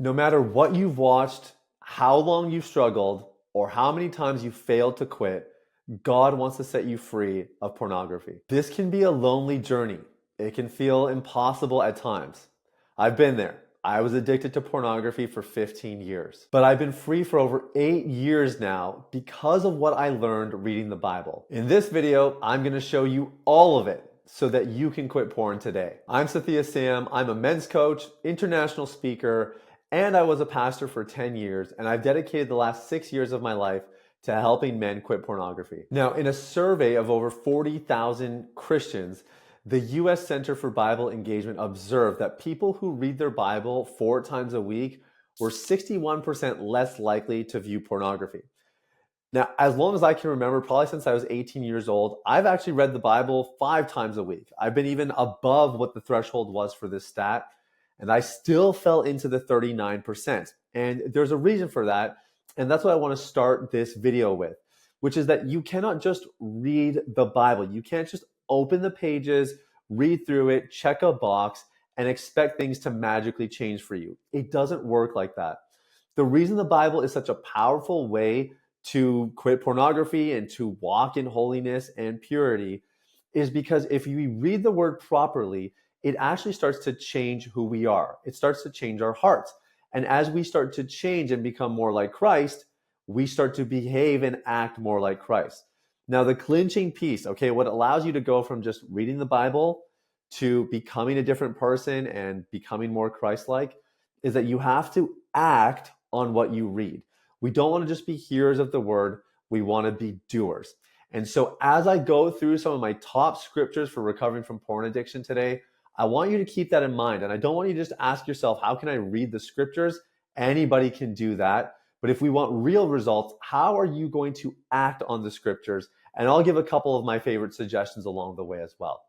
No matter what you've watched, how long you've struggled, or how many times you failed to quit, God wants to set you free of pornography. This can be a lonely journey. It can feel impossible at times. I've been there. I was addicted to pornography for 15 years, but I've been free for over 8 years now because of what I learned reading the Bible. In this video, I'm going to show you all of it so that you can quit porn today. I'm Sathiya Sam. I'm a men's coach, international speaker, and I was a pastor for 10 years, and I've dedicated the last 6 years of my life to helping men quit pornography. Now, in a survey of over 40,000 Christians, the U.S. Center for Bible Engagement observed that people who read their Bible 4 times a week were 61% less likely to view pornography. Now, as long as I can remember, probably since I was 18 years old, I've actually read the Bible 5 times a week. I've been even above what the threshold was for this stat, and I still fell into the 39%. And there's a reason for that, and that's what I want to start this video with, which is that you cannot just read the Bible. You can't just open the pages, read through it, check a box, and expect things to magically change for you. It doesn't work like that. The reason the Bible is such a powerful way to quit pornography and to walk in holiness and purity is because if you read the word properly, it actually starts to change who we are. It starts to change our hearts. And as we start to change and become more like Christ, we start to behave and act more like Christ. Now, the clinching piece, okay, what allows you to go from just reading the Bible to becoming a different person and becoming more Christ-like is that you have to act on what you read. We don't want to just be hearers of the word. We want to be doers. And so as I go through some of my top scriptures for recovering from porn addiction today, I want you to keep that in mind. And I don't want you to just ask yourself, how can I read the scriptures? Anybody can do that. But if we want real results, how are you going to act on the scriptures? And I'll give a couple of my favorite suggestions along the way as well.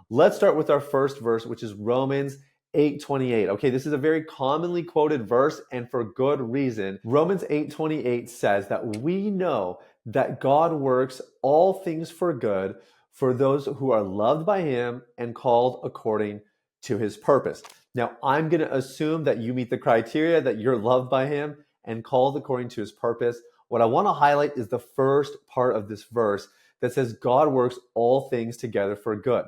Let's start with our first verse, which is Romans 8:28. Okay, this is a very commonly quoted verse, and for good reason. Romans 8:28 says that we know that God works all things for good for those who are loved by him and called according to his purpose. Now, I'm going to assume that you meet the criteria, that you're loved by him and called according to his purpose. What I want to highlight is the first part of this verse that says God works all things together for good.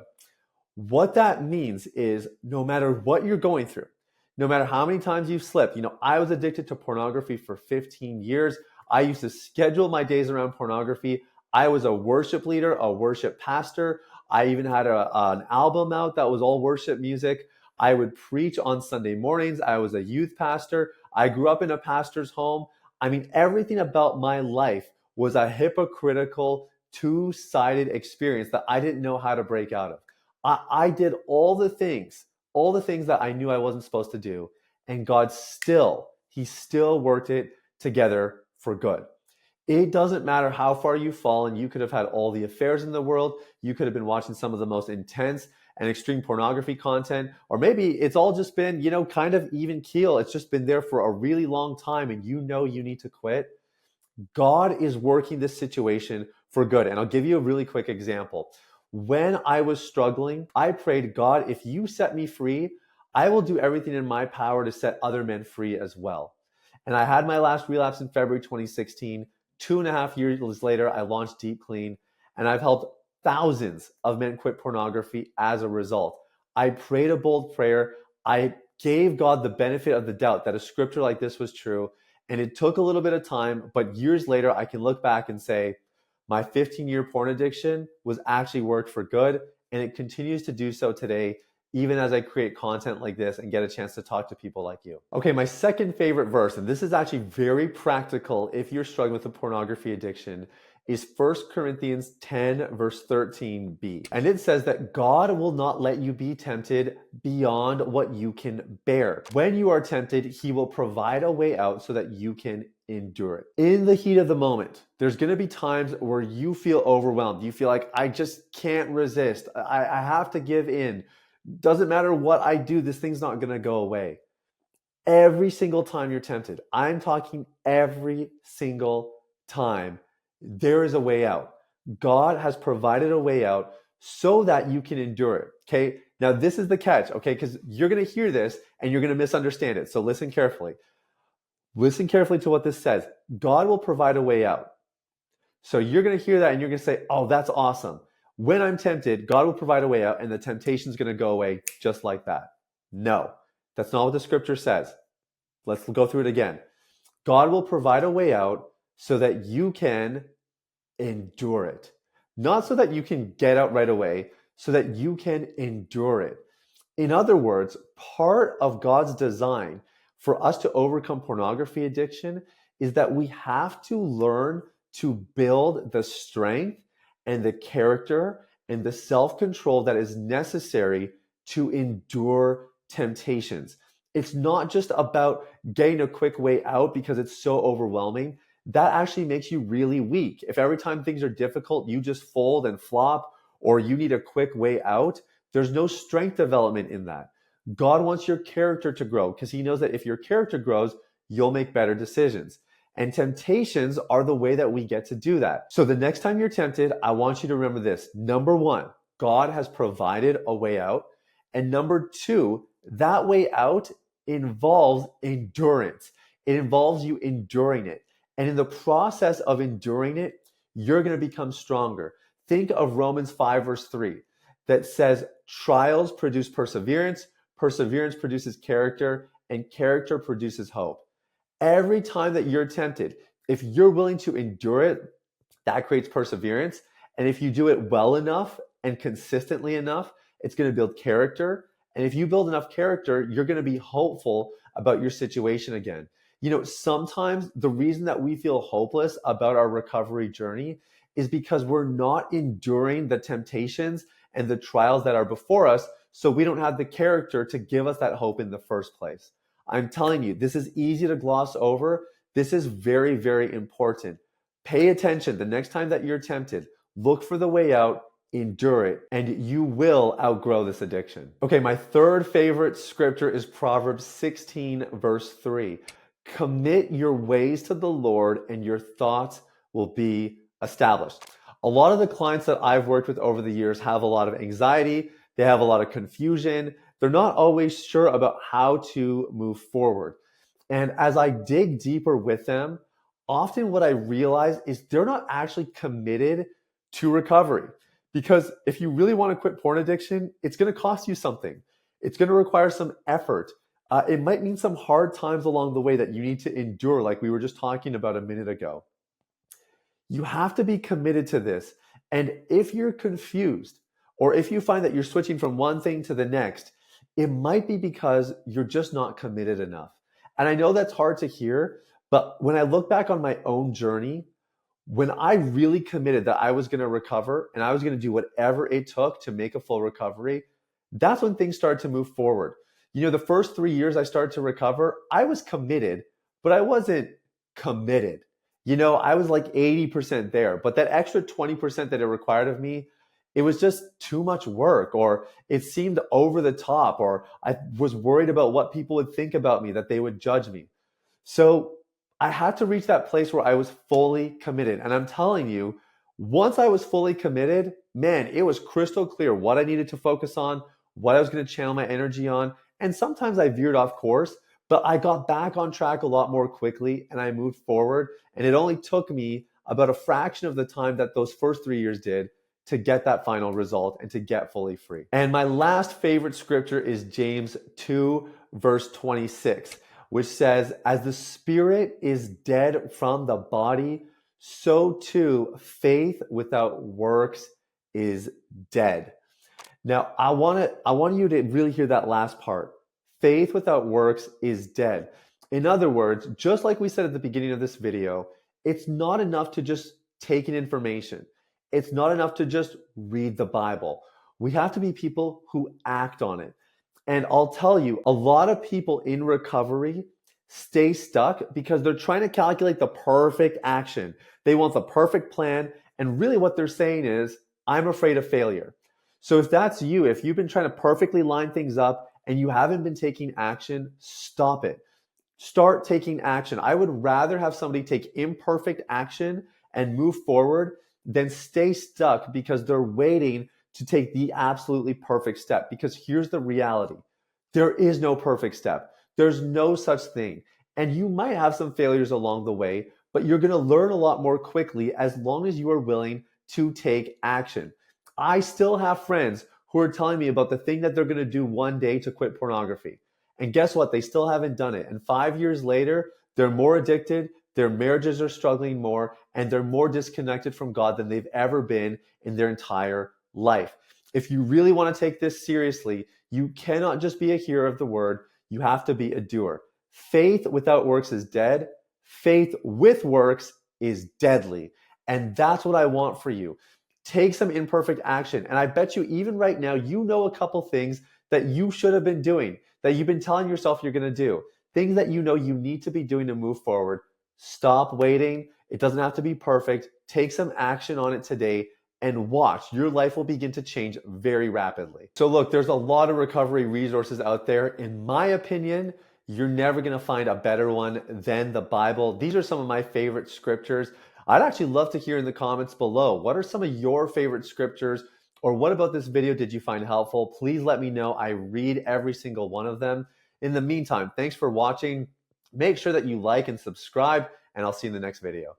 What that means is no matter what you're going through, no matter how many times you've slipped, I was addicted to pornography for 15 years. I used to schedule my days around pornography. I was a worship leader, a worship pastor. I even had an album out that was all worship music. I would preach on Sunday mornings. I was a youth pastor. I grew up in a pastor's home. I mean, everything about my life was a hypocritical, two-sided experience that I didn't know how to break out of. I did all the things that I knew I wasn't supposed to do. And God he still worked it together for good. It doesn't matter how far you've fallen. You could have had all the affairs in the world. You could have been watching some of the most intense and extreme pornography content. Or maybe it's all just been, kind of even keel. It's just been there for a really long time and you need to quit. God is working this situation for good. And I'll give you a really quick example. When I was struggling, I prayed, God, if you set me free, I will do everything in my power to set other men free as well. And I had my last relapse in February 2016. 2.5 years later, I launched Deep Clean, and I've helped thousands of men quit pornography as a result. I prayed a bold prayer. I gave God the benefit of the doubt that a scripture like this was true. And it took a little bit of time, but years later, I can look back and say, my 15-year porn addiction was actually worked for good, and it continues to do so today, even as I create content like this and get a chance to talk to people like you. Okay, my second favorite verse, and this is actually very practical if you're struggling with a pornography addiction, is 1 Corinthians 10, verse 13b. And it says that God will not let you be tempted beyond what you can bear. When you are tempted, he will provide a way out so that you can endure it. In the heat of the moment, there's going to be times where you feel overwhelmed. You feel like, I just can't resist. I have to give in. Doesn't matter what I do, this thing's not going to go away. Every single time you're tempted, I'm talking every single time, there is a way out. God has provided a way out so that you can endure it. Okay. Now, this is the catch, okay? Because you're going to hear this and you're going to misunderstand it. So listen carefully. Listen carefully to what this says. God will provide a way out. So you're going to hear that and you're going to say, oh, that's awesome. When I'm tempted, God will provide a way out and the temptation is going to go away just like that. No, that's not what the scripture says. Let's go through it again. God will provide a way out so that you can endure it. Not so that you can get out right away, so that you can endure it. In other words, part of God's design for us to overcome pornography addiction is that we have to learn to build the strength and the character and the self-control that is necessary to endure temptations. It's not just about getting a quick way out because it's so overwhelming. That actually makes you really weak. If every time things are difficult, you just fold and flop, or you need a quick way out, there's no strength development in that. God wants your character to grow because he knows that if your character grows, you'll make better decisions. And temptations are the way that we get to do that. So the next time you're tempted, I want you to remember this. Number one, God has provided a way out. And number two, that way out involves endurance. It involves you enduring it. And in the process of enduring it, you're going to become stronger. Think of Romans 5 verse 3 that says, trials produce perseverance, perseverance produces character, and character produces hope. Every time that you're tempted, if you're willing to endure it, that creates perseverance. And if you do it well enough and consistently enough, it's going to build character. And if you build enough character, you're going to be hopeful about your situation again. You know, sometimes the reason that we feel hopeless about our recovery journey is because we're not enduring the temptations and the trials that are before us, so we don't have the character to give us that hope in the first place. I'm telling you, this is easy to gloss over. This is very, very important. Pay attention the next time that you're tempted. Look for the way out, endure it, and you will outgrow this addiction. Okay, my third favorite scripture is Proverbs 16, verse 3. Commit your ways to the Lord and your thoughts will be established. A lot of the clients that I've worked with over the years have a lot of anxiety. They have a lot of confusion. They're not always sure about how to move forward. And as I dig deeper with them, often what I realize is they're not actually committed to recovery. Because if you really want to quit porn addiction, it's going to cost you something. It's going to require some effort. It might mean some hard times along the way that you need to endure, like we were just talking about a minute ago. You have to be committed to this. And if you're confused, or if you find that you're switching from one thing to the next, it might be because you're just not committed enough. And I know that's hard to hear, but when I look back on my own journey, when I really committed that I was going to recover and I was going to do whatever it took to make a full recovery, that's when things started to move forward. You know, the first 3 years I started to recover, I was committed, but I wasn't committed. You know, I was like 80% there, but that extra 20% that it required of me, it was just too much work, or it seemed over the top, or I was worried about what people would think about me, that they would judge me. So I had to reach that place where I was fully committed. And I'm telling you, once I was fully committed, man, it was crystal clear what I needed to focus on, what I was going to channel my energy on. And sometimes I veered off course, but I got back on track a lot more quickly and I moved forward. And it only took me about a fraction of the time that those first 3 years did to get that final result and to get fully free. And my last favorite scripture is James 2, verse 26, which says, as the spirit is dead from the body, so too faith without works is dead. Now, I want you to really hear that last part. Faith without works is dead. In other words, just like we said at the beginning of this video, it's not enough to just take in information. It's not enough to just read the Bible. We have to be people who act on it. And I'll tell you, a lot of people in recovery stay stuck because they're trying to calculate the perfect action. They want the perfect plan. And really what they're saying is, I'm afraid of failure. So if that's you, if you've been trying to perfectly line things up and you haven't been taking action, stop it. Start taking action. I would rather have somebody take imperfect action and move forward than stay stuck because they're waiting to take the absolutely perfect step. Because here's the reality: there is no perfect step, there's no such thing. And you might have some failures along the way, but you're going to learn a lot more quickly as long as you are willing to take action. I still have friends who are telling me about the thing that they're going to do one day to quit pornography. And guess what? They still haven't done it. And 5 years later, they're more addicted, their marriages are struggling more, and they're more disconnected from God than they've ever been in their entire life. If you really want to take this seriously, you cannot just be a hearer of the word, you have to be a doer. Faith without works is dead. Faith with works is deadly. And that's what I want for you. Take some imperfect action. And I bet you even right now, you know a couple things that you should have been doing, that you've been telling yourself you're going to do, things that you know you need to be doing to move forward. Stop waiting. It doesn't have to be perfect. Take some action on it today and watch. Your life will begin to change very rapidly. So look, there's a lot of recovery resources out there. In my opinion, you're never going to find a better one than the Bible. These are some of my favorite scriptures. I'd actually love to hear in the comments below, what are some of your favorite scriptures, or what about this video did you find helpful? Please let me know. I read every single one of them. In the meantime, thanks for watching. Make sure that you like and subscribe, and I'll see you in the next video.